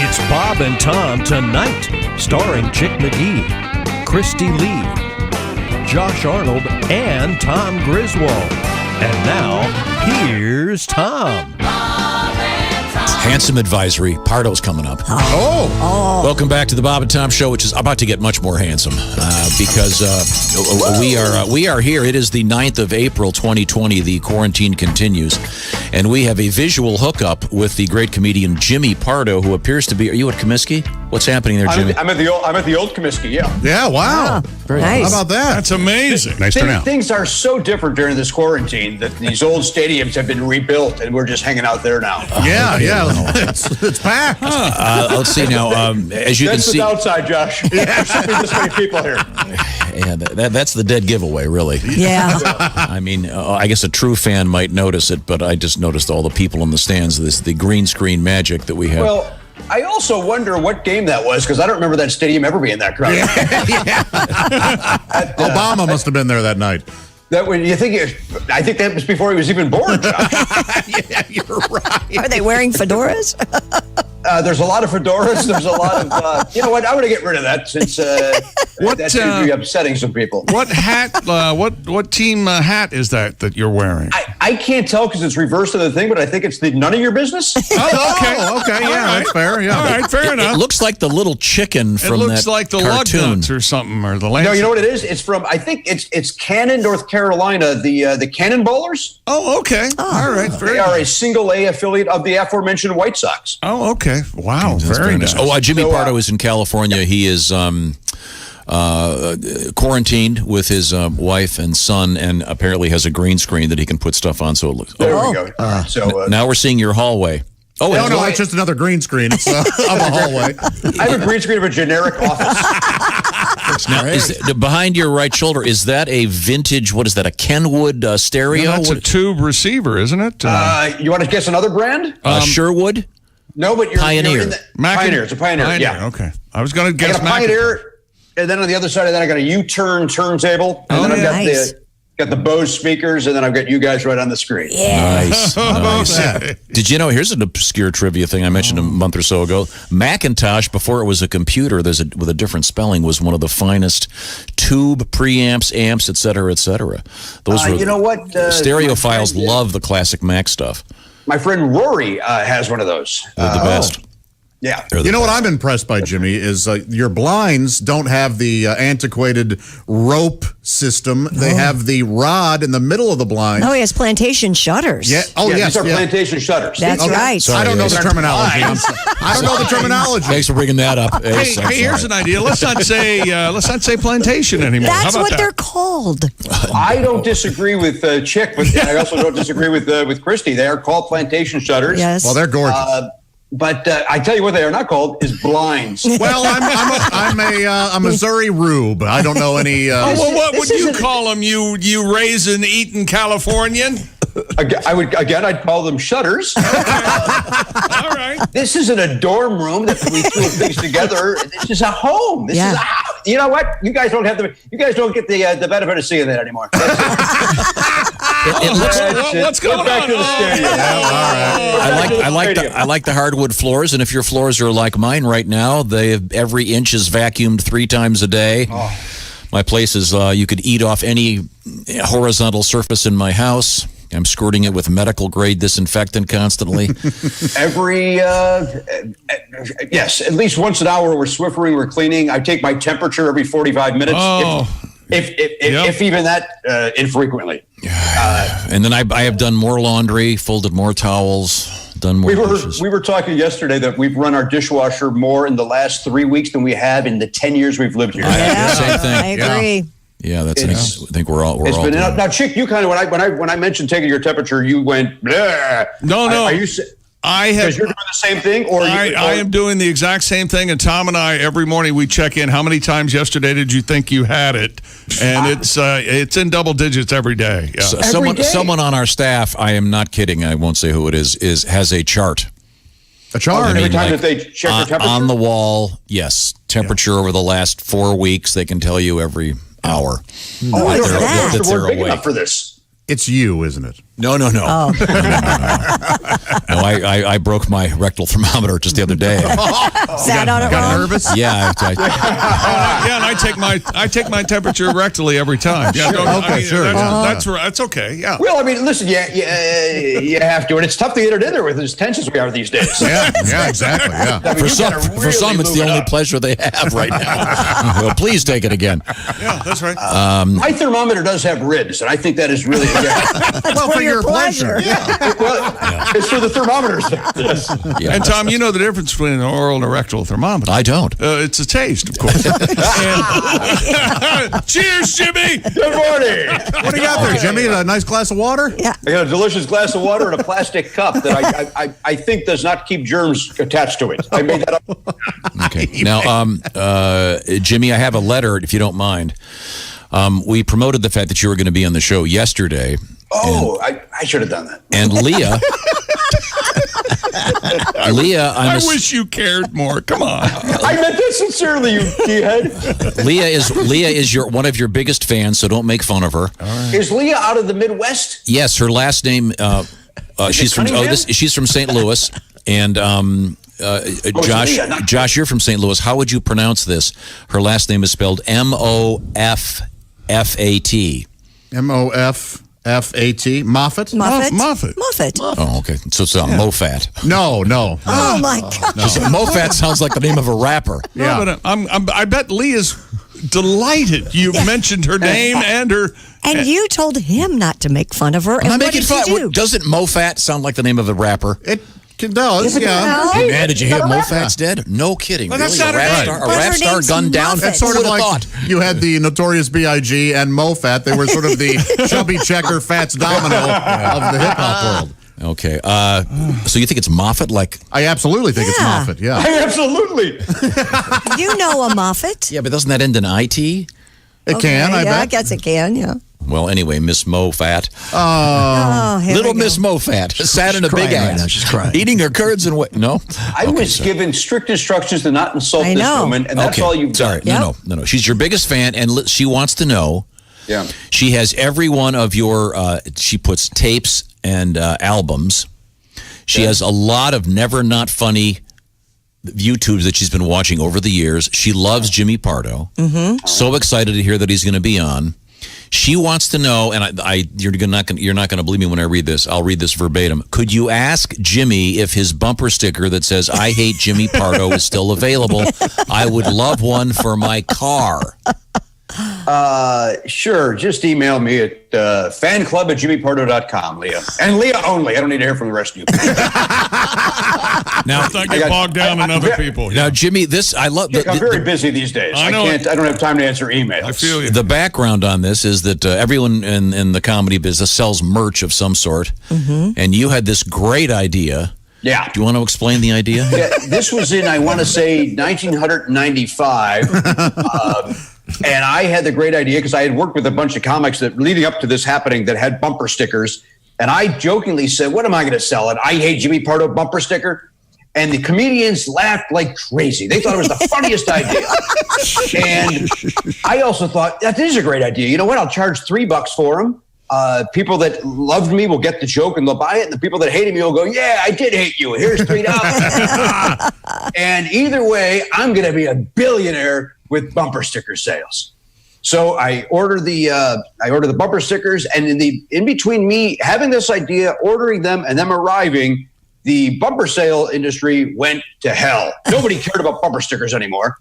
It's Bob and Tom Tonight, starring Chick McGee, Christy Lee, Josh Arnold, and Tom Griswold. And now, here's Tom. Handsome advisory. Pardo's coming up. Oh. Welcome back to the Bob and Tom Show, which is about to get much more handsome because we are here. It is the 9th of April, 2020. The quarantine continues. And we have a visual hookup with the great comedian Jimmy Pardo, who appears to be... Are you at Comiskey? What's happening there, Jimmy? I'm at the old Comiskey, yeah. Yeah, wow. Very nice. How about that? That's amazing. Nice turnout. Things are so different during this quarantine that these old stadiums have been rebuilt, and we're just hanging out there now. Yeah. It's packed. Let's see now. As you can see... That's the downside, Josh. There's simply this many people here. Yeah, that's the dead giveaway, really. Yeah. I mean, I guess a true fan might notice it, but I just noticed all the people in the stands, the green screen magic that we have. Well, I also wonder what game that was, because I don't remember that stadium ever being that crowded. Obama must have been there that night. I think that was before he was even born, Josh. Yeah, you're right. Are they wearing fedoras? There's a lot of fedoras. There's a lot of, you know what? I'm going to get rid of that since that seems to be upsetting some people. What hat? What team hat is that you're wearing? I can't tell because it's reversed to the thing, but I think it's the none of your business. Oh, Okay, yeah, that's fair. Yeah. All right, fair enough. It looks like the little chicken It from looks that like the cartoon. lug nuts or something, or the Lancers. No, you know what it is? It's from, I think it's Cannon, North Carolina, the Cannonballers. Oh, okay. All right. They are a single A affiliate of the aforementioned White Sox. Oh, okay. Wow. Very nice. Oh, Jimmy So, Pardo is in California. He is quarantined with his wife and son, and apparently has a green screen that he can put stuff on. So it looks. There we go. So Now we're seeing your hallway. Oh, No, it's just another green screen. It's of a hallway. I have a green screen of a generic office. Now, behind your right shoulder, is that a vintage, what is that, a Kenwood stereo? No, that's a tube receiver, isn't it? You want to guess another brand? Sherwood? No, but you're Pioneer. You're in the, Pioneer. It's a Pioneer. Yeah. Okay. I was going to I guess got a Pioneer, and then on the other side of that, I got a U-turn turntable, and then I've got nice. got the Bose speakers, and then I've got you guys right on the screen. Yeah. Nice. How about nice. that? Did you know, here's an obscure trivia thing I mentioned a month or so ago. Macintosh, before it was a computer, with a different spelling, was one of the finest tube preamps, amps, et cetera, et cetera. Those were, you know what? Stereophiles love the classic Mac stuff. My friend Rory has one of those. They're the best. Yeah. You know what I'm impressed by, Jimmy, is your blinds don't have the antiquated rope system. They have the rod in the middle of the blind. Oh, he has plantation shutters. Yeah. Oh, yes. These are plantation shutters. That's right. Sorry, I don't know guys. the terminology. I don't know the terminology. Thanks for bringing that up. Hey, here's an idea. Let's not say plantation anymore. That's How about what that? they're called. I don't disagree with Chick, but I also don't disagree with Christy. They are called plantation shutters. Yes. Well, they're gorgeous. But I tell you what they are not called is blinds. Well, I'm a Missouri rube. I don't know any. Well, what This would you isn't- call them? You raisin eating Californian? I'd call them shutters. All right. This isn't a dorm room that we threw things together. This is a home. This is a house. You know what? You guys don't get the benefit of seeing that anymore. What's going back on? to the studio. I like the hardwood floors, and if your floors are like mine right now, every inch is vacuumed 3 times a day. My place is you could eat off any horizontal surface in my house. I'm squirting it with medical grade disinfectant constantly. Yes, at least once an hour we're Swiffering, we're cleaning. I take my temperature every 45 minutes. If even that infrequently. And then I have done more laundry, folded more towels, done more dishes. We were talking yesterday that we've run our dishwasher more in the last 3 weeks than we have in the 10 years we've lived here. Same thing. I agree. Yeah, that's nice. I think we're all doing it. Now, Chick, you kind of when I mentioned taking your temperature, you went, bleh. No. Are you? Because you're doing the same thing, or I am doing the exact same thing. And Tom and I, every morning we check in. How many times yesterday did you think you had it? And it's in double digits every day. Yeah. Someone on our staff, I am not kidding, I won't say who it is has a chart. A chart. Every time that they check their temperature on the wall, yes, temperature over the last 4 weeks. They can tell you every hour. What is that? We're big enough for this. It's you, isn't it? No. Oh. No, I broke my rectal thermometer just the other day. Sat on it Got wrong? nervous? Yeah. And I take my temperature rectly every time. Yeah, Sure. That's okay. Yeah. Well, I mean, listen, you have to, and it's tough to get it in there with as tense as we are these days. Yeah, exactly. Yeah. I mean, For you some, gotta really it's the move it only up. pleasure they have right now. Well, please take it again. Yeah, that's right. My thermometer does have ribs, and I think that is really Well, for your pleasure. well, it's for the thermometers. Yes. Yeah. And Tom, you know the difference between an oral and a rectal thermometer. I don't. It's a taste, of course. Cheers, Jimmy. Good morning. What do you got there, Jimmy? A nice glass of water? Yeah. I got a delicious glass of water and a plastic cup that I think does not keep germs attached to it. I made that up. Okay. Now, Jimmy, I have a letter, if you don't mind. We promoted the fact that you were going to be on the show yesterday. Oh, I should have done that. And Leah, I wish you cared more. Come on. I meant that sincerely, you keyhead. Leah is one of your biggest fans, so don't make fun of her. Is Leah out of the Midwest? Yes, her last name. She's from Cunningham? she's from St. Louis, and Josh, you're from St. Louis. How would you pronounce this? Her last name is spelled Moffat. Moffat? Moffat? Moffat. Oh, okay. So it's Mofat. No. Oh, my God. Mofat sounds like the name of a rapper. Yeah. No, but I bet Lee is delighted you mentioned her name and her. And you told him not to make fun of her. And I'm what making did fun. you do? Doesn't Mofat sound like the name of a rapper? It does, yeah. Hey, man, did you hear Mofat's dead? No kidding. Well, that's really? not A her rap name. star, a But rap her star name's gunned down? Moffat. It's sort Who of would've like thought? you had the Notorious B.I.G. and Mofat. They were sort of the chubby checker, Fats Domino of the hip-hop world. Okay. So you think it's Moffat? Like, I absolutely think it's Yeah. Moffat, yeah. Absolutely. You know a Moffat? yeah, but doesn't that end in IT? It can, I yeah, I bet. guess it can, yeah. Well, anyway, Miss Mofat. Oh, here Little we go. Miss Mofat sat in a big crying right ass. now. She's crying. Eating her curds and what? No? I was given strict instructions to not insult I this know. woman, and that's all you've Sorry. done. No. She's your biggest fan, and she wants to know. Yeah. She has every one of your, she puts tapes and albums. She has a lot of Never Not Funny YouTubes that she's been watching over the years. She loves Jimmy Pardo. Mm-hmm. So excited to hear that he's going to be on. She wants to know, and you're not going to believe me when I read this. I'll read this verbatim. Could you ask Jimmy if his bumper sticker that says "I hate Jimmy Pardo" is still available? I would love one for my car. Sure. Just email me at fanclub@jimmypardo.com, Leah. And Leah only. I don't need to hear from the rest of you. Now, Let's not get bogged down in other people. now, Jimmy, I love. I'm very busy these days. I know. I don't have time to answer emails. I feel you. The background on this is that everyone in the comedy business sells merch of some sort, and you had this great idea. Yeah. Do you want to explain the idea? Yeah, this was in, I want to say, 1995. And I had the great idea because I had worked with a bunch of comics that leading up to this happening that had bumper stickers. And I jokingly said, what am I going to sell? An I hate Jimmy Pardo bumper sticker? And the comedians laughed like crazy. They thought it was the funniest idea. And I also thought, that is a great idea. You know what? I'll charge $3 for them. People that loved me will get the joke and they'll buy it. And the people that hated me will go, yeah, I did hate you. Here's $3. And either way, I'm going to be a billionaire with bumper sticker sales. So I order the bumper stickers, and in between me having this idea, ordering them, and them arriving, the bumper sale industry went to hell. Nobody cared about bumper stickers anymore.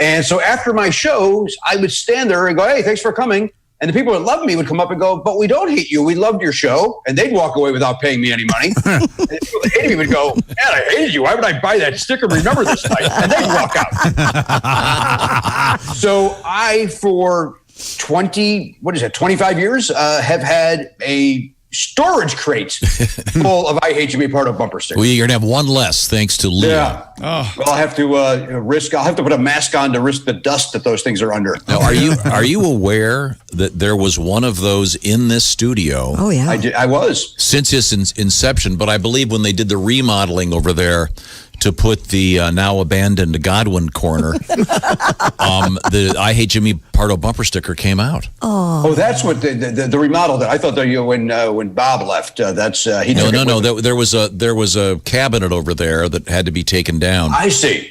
And so after my shows, I would stand there and go, hey, thanks for coming. And the people that loved me would come up and go, but we don't hate you. We loved your show. And they'd walk away without paying me any money. And the people that hated me would go, man, I hated you. Why would I buy that sticker? Remember this night. And they'd walk out. So I, for 25 years, have had a storage crate full of I hate Jimmy Pardo bumper stickers. Well, you're going to have one less thanks to Leah. Yeah. Well, I'll have to I'll have to put a mask on to risk the dust that those things are under. Now, are you aware that there was one of those in this studio? Oh, yeah. I was. Since its inception, but I believe when they did the remodeling over there to put the now abandoned Godwin corner, the I Hate Jimmy Pardo bumper sticker came out. Oh, that's what the remodel that I thought that when Bob left. That's he. No. There was a cabinet over there that had to be taken down. I see.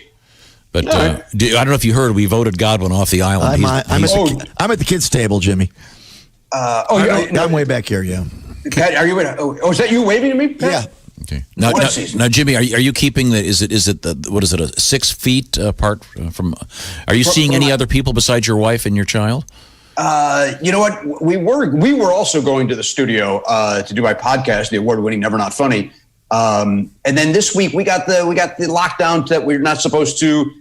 But I don't know if you heard, we voted Godwin off the island. I'm at the kids' table, Jimmy. I'm way back here. Yeah. Pat, are you? Is that you waving at me, Pat? Yeah. Okay. Now, Jimmy, are you keeping the? Is it the? What is it? A 6 feet apart from? Are you seeing any other people besides your wife and your child? You know what? We were also going to the studio to do my podcast, the award-winning Never Not Funny. And then this week we got the lockdown that we're not supposed to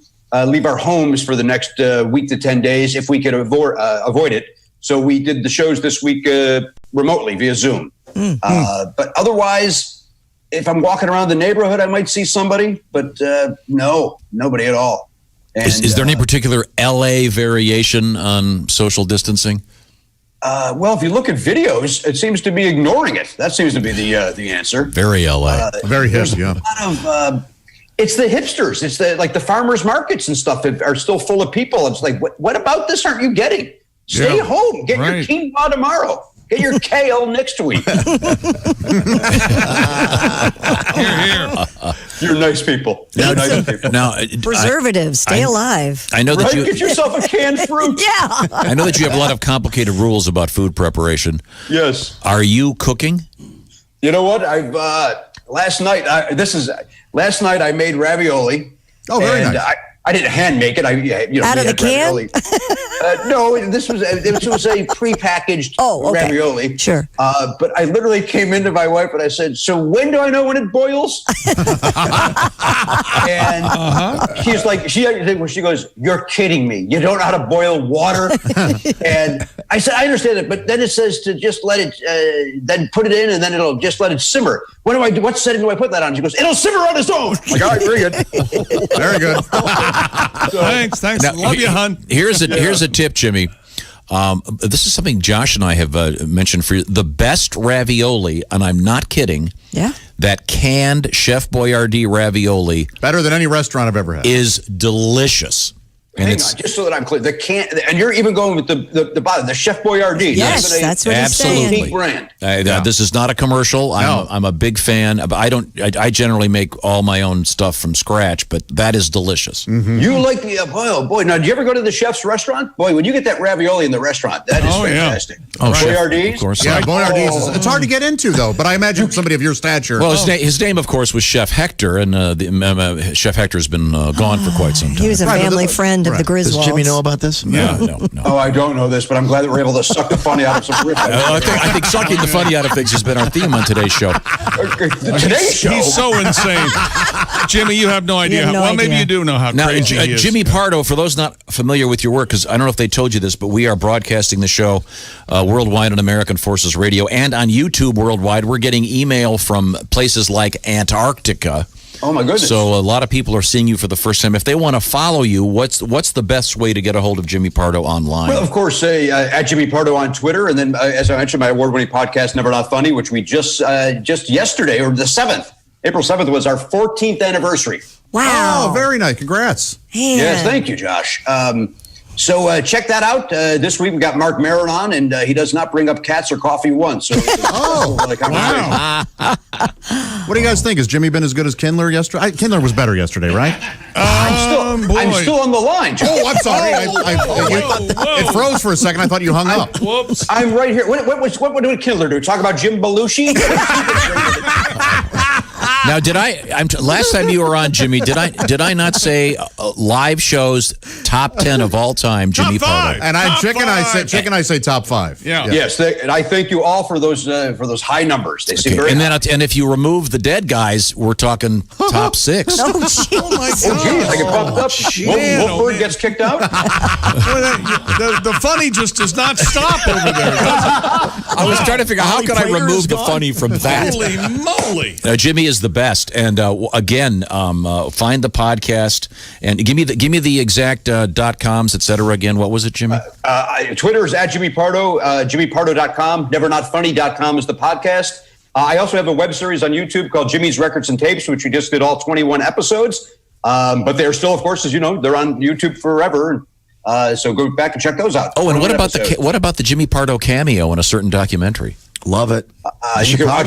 leave our homes for the next week to 10 days if we could avoid it. So we did the shows this week remotely via Zoom. But otherwise, if I'm walking around the neighborhood, I might see somebody, but no, nobody at all. And, is there any particular LA variation on social distancing? Well, if you look at videos, it seems to be ignoring it. That seems to be the answer. Very LA. Very hip, yeah. A lot of it's the hipsters. It's the farmers markets and stuff that are still full of people. It's like, what about this aren't you getting? Stay home. Get your quinoa tomorrow. Get your kale next week. Here. You're nice people. Now, preservatives. Stay alive. I know that you get yourself a canned fruit. Yeah. I know that you have a lot of complicated rules about food preparation. Yes. Are you cooking? You know what? I've last night I made ravioli. Oh, very nice. I didn't hand make it. Out of the can? No, it was a prepackaged ravioli. Sure. But I literally came into my wife and I said, "So when do I know when it boils?" And she's like, she goes, "You're kidding me! You don't know how to boil water?" And I said, "I understand it, but then it says to just let it, then put it in, and then it'll just let it simmer. What do I do? What setting do I put that on?" She goes, "It'll simmer on its own." I'm like, all right, very good. Very good. Thanks. Now, Love you, hon. Here's a tip, Jimmy. This is something Josh and I have mentioned for you. The best ravioli, and I'm not kidding. Yeah. That canned Chef Boyardee ravioli, Better than any restaurant I've ever had. is delicious. And Hang on, just so that I'm clear, the can, and you're even going with the bottom, the Chef Boyardee. Yes, that's what he's saying. Absolutely. Brand. This is not a commercial. I'm a big fan. I generally make all my own stuff from scratch, but that is delicious. Mm-hmm. You like the boy. Now, did you ever go to the chef's restaurant? Boy, when you get that ravioli in the restaurant, that is fantastic. Oh, Chef, Boyardee's, of course. Yeah, Boyardee's. It's hard to get into, though, but I imagine somebody of your stature. Well, his name, of course, was Chef Hector, and Chef Hector has been gone for quite some time. He was a family friend of the Griswolds. Does Jimmy know about this? No. Oh, I don't know this, but I'm glad that we're able to suck the funny out of some riff. I think sucking the funny out of things has been our theme on today's show. Today's show. He's so insane. Jimmy, you have no idea. Maybe you do know how crazy he is. Jimmy Pardo, for those not familiar with your work, because I don't know if they told you this, but we are broadcasting the show worldwide on American Forces Radio and on YouTube worldwide. We're getting email from places like Antarctica. Oh, my goodness. So a lot of people are seeing you for the first time. If they want to follow you, what's the best way to get a hold of Jimmy Pardo online? Well, of course, at Jimmy Pardo on Twitter. And then, as I mentioned, my award-winning podcast, Never Not Funny, which we just yesterday, or the 7th, April 7th, was our 14th anniversary. Wow. Oh, very nice. Congrats. Man. Yes, thank you, Josh. So check that out. This week we got Mark Maron on, and he does not bring up cats or coffee once. So Wow. What do you guys think? Has Jimmy been as good as Kindler yesterday? Kindler was better yesterday, right? I'm still on the line, Josh. Oh, I'm sorry. It froze for a second. I thought you hung up. Whoops. I'm right here. What did Kindler do? Talk about Jim Belushi? Now, last time you were on, Jimmy, did I not say live shows top 10 of all time, Jimmy Pardo? And I say top 5. Yeah. Yes, and I thank you all for those high numbers. They seem very high. And if you remove the dead guys, we're talking top 6. Oh, jeez. Oh, geez, I get pumped up. Wolford gets kicked out. The funny just does not stop over there, does it? I was trying to figure out how could I remove the funny from that. Holy moly. Jimmy is the best. And again, find the podcast and give me the exact .coms, etc. Again, what was it, Jimmy? Twitter is at Jimmy Pardo, jimmypardo.com. Nevernotfunny.com is the podcast. I also have a web series on YouTube called Jimmy's Records and Tapes, which we just did all 21 episodes. But they're still, of course, as you know, they're on YouTube forever. So go back and check those out. Oh, and what about the Jimmy Pardo cameo in a certain documentary? Love it. You can watch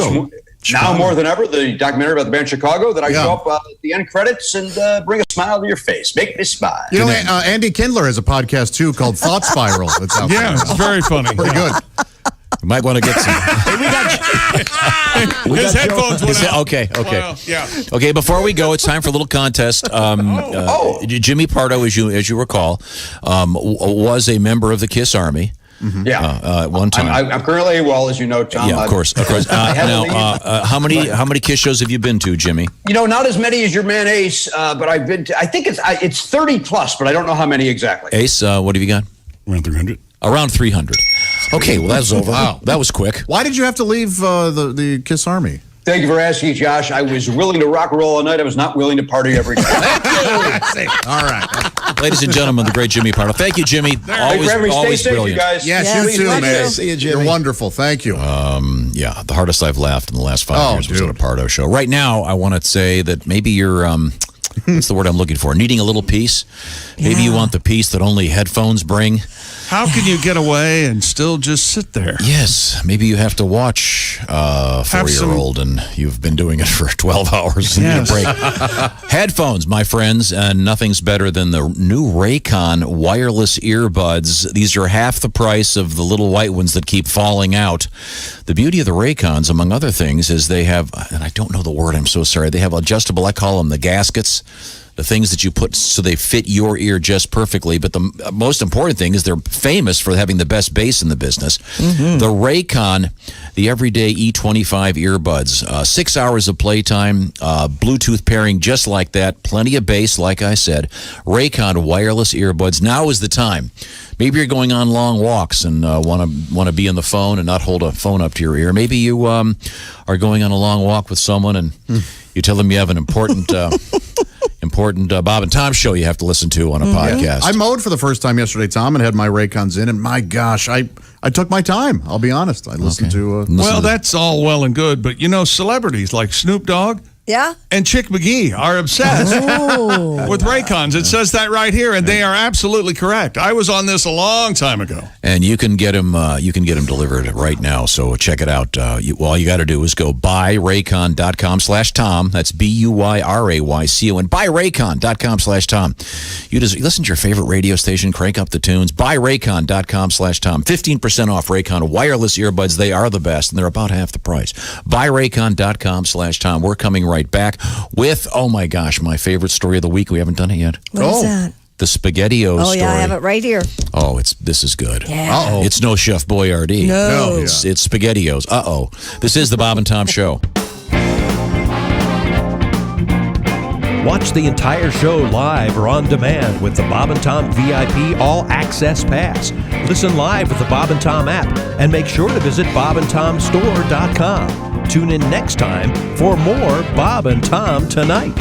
now more than ever the documentary about the band Chicago that I show up at the end credits and bring a smile to your face. Make me smile. You know, Andy Kindler has a podcast too called Thought Spiral. It's out there. It's very funny. Pretty good. You might want to get some. His headphones went out. Okay. Well, yeah. Okay, before we go, it's time for a little contest. Jimmy Pardo, as you recall, was a member of the KISS Army. Mm-hmm. Yeah, at one time. I'm currently AWOL, as you know, Tom. Yeah, of course. Now, how many KISS shows have you been to, Jimmy? You know, not as many as your man Ace, but I've been to. I think it's 30 plus, but I don't know how many exactly. Ace, what have you got? Around 300. Around 300. Okay, well that's over. Wow, that was quick. Why did you have to leave the KISS Army? Thank you for asking, Josh. I was willing to rock and roll all night. I was not willing to party every day. All right. Ladies and gentlemen, the great Jimmy Pardo. Thank you, Jimmy. Always Stay safe, brilliant. you guys. Yes, you too, man. See you, Jimmy. You're wonderful. Thank you. Yeah, the hardest I've laughed in the last 5 years was at a dude. Pardo show. Right now, I want to say that maybe you're, what's the word I'm looking for? Needing a little peace. Maybe you want the peace that only headphones bring. How can you get away and still just sit there? Yes, maybe you have to watch a 4-year-old and you've been doing it for 12 hours. You need a break. Headphones, my friends, and nothing's better than the new Raycon wireless earbuds. These are half the price of the little white ones that keep falling out. The beauty of the Raycons, among other things, is they have, and I don't know the word, I'm so sorry, they have adjustable, I call them the gaskets. The things that you put so they fit your ear just perfectly. But the most important thing is they're famous for having the best bass in the business. Mm-hmm. The Raycon, the everyday E25 earbuds, 6 hours of playtime, Bluetooth pairing just like that, plenty of bass, like I said. Raycon wireless earbuds. Now is the time. Maybe you're going on long walks and want to be on the phone and not hold a phone up to your ear. Maybe you are going on a long walk with someone and you tell them you have an important Bob and Tom show you have to listen to on a podcast. I mowed for the first time yesterday, Tom, and had my Raycons in, and my gosh, I took my time. I'll be honest. I listened to... well, that's all well and good, but you know, celebrities like Snoop Dogg and Chick McGee are obsessed with Raycons. It says that right here, and they are absolutely correct. I was on this a long time ago. And you can get them delivered right now, so check it out. All you got to do is go buyraycon.com/Tom. That's BUYRAYCON. Buyraycon.com/Tom. You just listen to your favorite radio station, crank up the tunes. Buyraycon.com/Tom. 15% off Raycon wireless earbuds. They are the best, and they're about half the price. Buyraycon.com/Tom. We're coming right back with, oh my gosh, my favorite story of the week. We haven't done it yet. What is that? The SpaghettiOs story. Yeah, I have it right here. Oh, this is good. Yeah. It's no Chef Boyardee. No. It's SpaghettiOs. This is the Bob and Tom Show. Watch the entire show live or on demand with the Bob and Tom VIP All Access Pass. Listen live with the Bob and Tom app and make sure to visit bobandtomstore.com. Tune in next time for more Bob and Tom Tonight.